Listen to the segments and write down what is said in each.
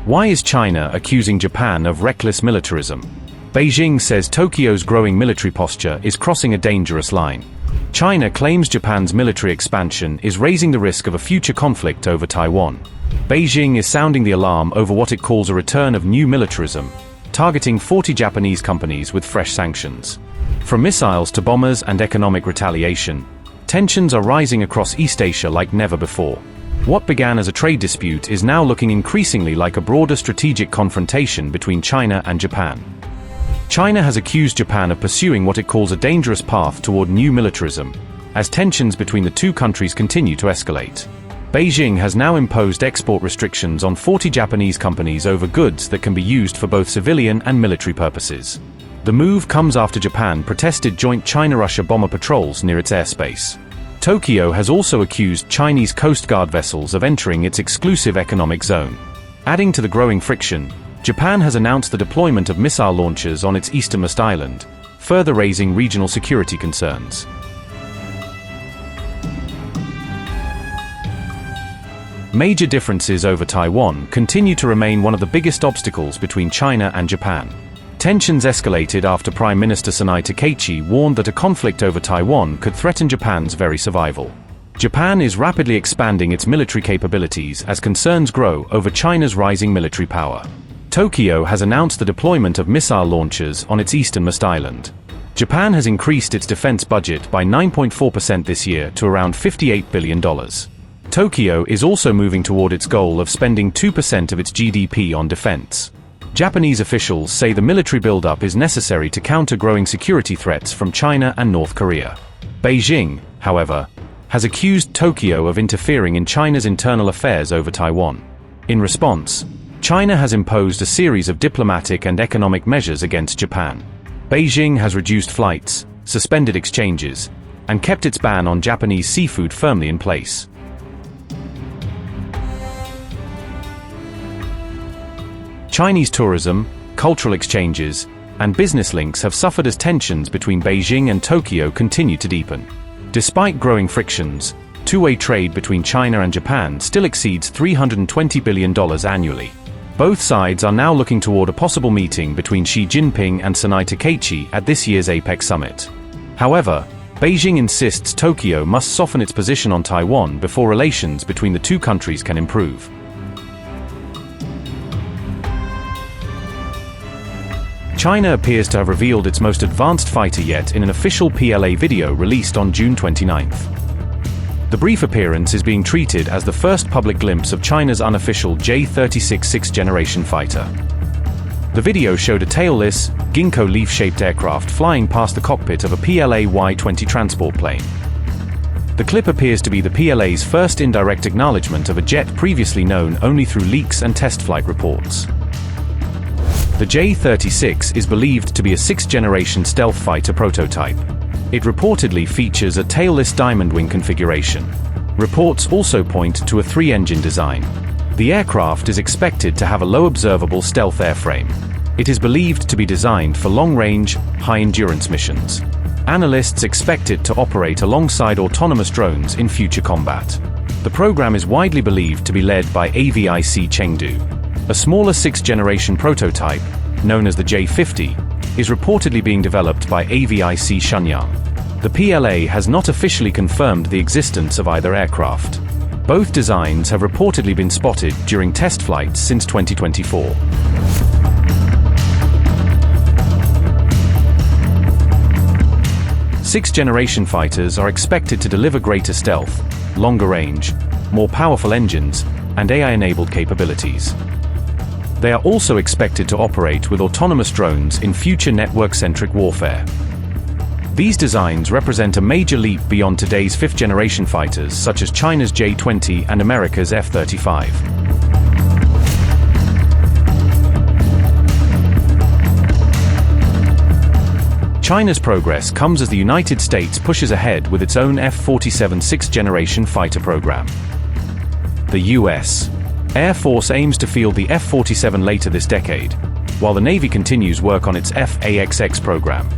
Why is China accusing Japan of reckless militarism? Beijing says Tokyo's growing military posture is crossing a dangerous line. China claims Japan's military expansion is raising the risk of a future conflict over Taiwan. Beijing is sounding the alarm over what it calls a return of new militarism, targeting 40 Japanese companies with fresh sanctions. From missiles to bombers and economic retaliation, tensions are rising across East Asia like never before. What began as a trade dispute is now looking increasingly like a broader strategic confrontation between China and Japan. China has accused Japan of pursuing what it calls a dangerous path toward new militarism, as tensions between the two countries continue to escalate. Beijing has now imposed export restrictions on 40 Japanese companies over goods that can be used for both civilian and military purposes. The move comes after Japan protested joint China-Russia bomber patrols near its airspace. Tokyo has also accused Chinese Coast Guard vessels of entering its exclusive economic zone. Adding to the growing friction, Japan has announced the deployment of missile launchers on its easternmost island, further raising regional security concerns. Major differences over Taiwan continue to remain one of the biggest obstacles between China and Japan. Tensions escalated after Prime Minister Sanae Takaichi warned that a conflict over Taiwan could threaten Japan's very survival. Japan is rapidly expanding its military capabilities as concerns grow over China's rising military power. Tokyo has announced the deployment of missile launchers on its easternmost island. Japan has increased its defense budget by 9.4% this year to around $58 billion. Tokyo is also moving toward its goal of spending 2% of its GDP on defense. Japanese officials say the military buildup is necessary to counter growing security threats from China and North Korea. Beijing, however, has accused Tokyo of interfering in China's internal affairs over Taiwan. In response, China has imposed a series of diplomatic and economic measures against Japan. Beijing has reduced flights, suspended exchanges, and kept its ban on Japanese seafood firmly in place. Chinese tourism, cultural exchanges, and business links have suffered as tensions between Beijing and Tokyo continue to deepen. Despite growing frictions, two-way trade between China and Japan still exceeds $320 billion annually. Both sides are now looking toward a possible meeting between Xi Jinping and Sanae Takaichi at this year's APEC Summit. However, Beijing insists Tokyo must soften its position on Taiwan before relations between the two countries can improve. China appears to have revealed its most advanced fighter yet in an official PLA video released on June 29th. The brief appearance is being treated as the first public glimpse of China's unofficial J-36 sixth-generation fighter. The video showed a tailless, ginkgo leaf-shaped aircraft flying past the cockpit of a PLA Y-20 transport plane. The clip appears to be the PLA's first indirect acknowledgement of a jet previously known only through leaks and test flight reports. The J-36 is believed to be a sixth-generation stealth fighter prototype. It reportedly features a tailless diamond wing configuration. Reports also point to a three-engine design. The aircraft is expected to have a low observable stealth airframe. It is believed to be designed for long-range, high-endurance missions. Analysts expect it to operate alongside autonomous drones in future combat. The program is widely believed to be led by AVIC Chengdu. A smaller sixth-generation prototype, known as the J-50, is reportedly being developed by AVIC Shenyang. The PLA has not officially confirmed the existence of either aircraft. Both designs have reportedly been spotted during test flights since 2024. Sixth-generation fighters are expected to deliver greater stealth, longer range, more powerful engines, and AI-enabled capabilities. They are also expected to operate with autonomous drones in future network-centric warfare. These designs represent a major leap beyond today's fifth-generation fighters such as China's J-20 and America's F-35. China's progress comes as the United States pushes ahead with its own F-47 sixth-generation fighter program. The U.S. Air Force aims to field the F-47 later this decade, while the Navy continues work on its F/A-XX program.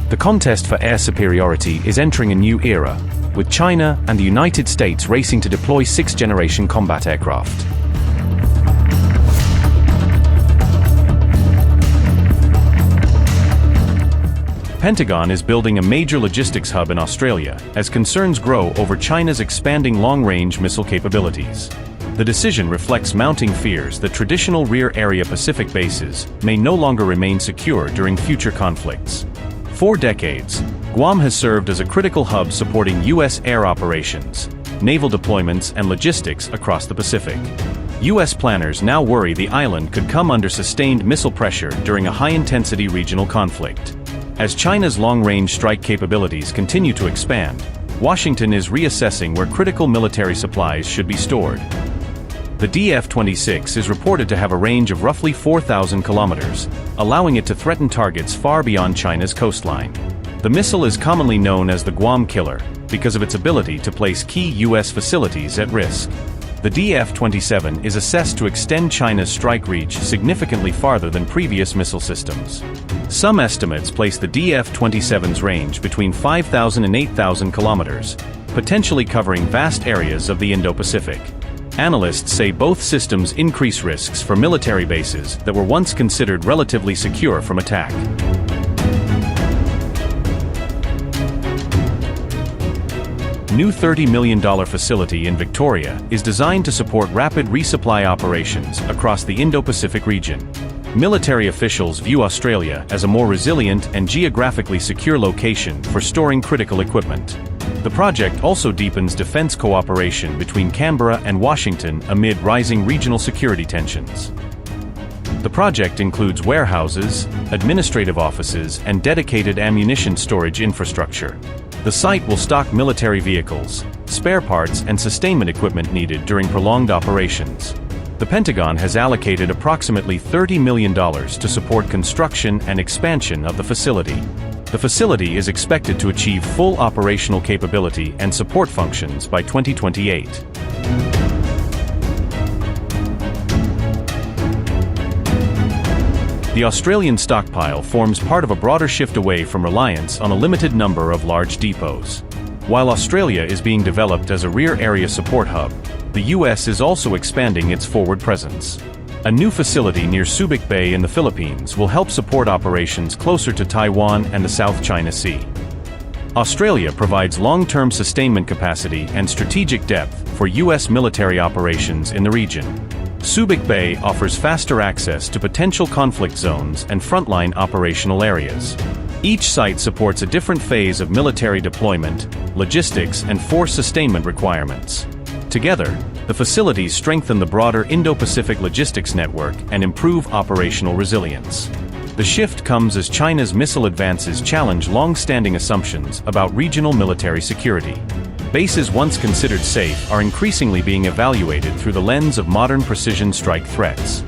The contest for air superiority is entering a new era, with China and the United States racing to deploy sixth-generation combat aircraft. Pentagon is building a major logistics hub in Australia as concerns grow over China's expanding long-range missile capabilities. The decision reflects mounting fears that traditional rear-area Pacific bases may no longer remain secure during future conflicts. For decades, Guam has served as a critical hub supporting U.S. air operations, naval deployments, and logistics across the Pacific. U.S. planners now worry the island could come under sustained missile pressure during a high-intensity regional conflict. As China's long-range strike capabilities continue to expand, Washington is reassessing where critical military supplies should be stored. The DF-26 is reported to have a range of roughly 4,000 kilometers, allowing it to threaten targets far beyond China's coastline. The missile is commonly known as the Guam Killer because of its ability to place key U.S. facilities at risk. The DF-27 is assessed to extend China's strike reach significantly farther than previous missile systems. Some estimates place the DF-27's range between 5,000 and 8,000 kilometers, potentially covering vast areas of the Indo-Pacific. Analysts say both systems increase risks for military bases that were once considered relatively secure from attack. New $30 million facility in Victoria is designed to support rapid resupply operations across the Indo-Pacific region. Military officials view Australia as a more resilient and geographically secure location for storing critical equipment. The project also deepens defense cooperation between Canberra and Washington amid rising regional security tensions. The project includes warehouses, administrative offices, and dedicated ammunition storage infrastructure. The site will stock military vehicles, spare parts, and sustainment equipment needed during prolonged operations. The Pentagon has allocated approximately $30 million to support construction and expansion of the facility. The facility is expected to achieve full operational capability and support functions by 2028. The Australian stockpile forms part of a broader shift away from reliance on a limited number of large depots. While Australia is being developed as a rear-area support hub, the U.S. is also expanding its forward presence. A new facility near Subic Bay in the Philippines will help support operations closer to Taiwan and the South China Sea. Australia provides long-term sustainment capacity and strategic depth for U.S. military operations in the region. Subic Bay offers faster access to potential conflict zones and frontline operational areas. Each site supports a different phase of military deployment, logistics, and force sustainment requirements. Together, the facilities strengthen the broader Indo-Pacific logistics network and improve operational resilience. The shift comes as China's missile advances challenge long-standing assumptions about regional military security. Bases once considered safe are increasingly being evaluated through the lens of modern precision strike threats.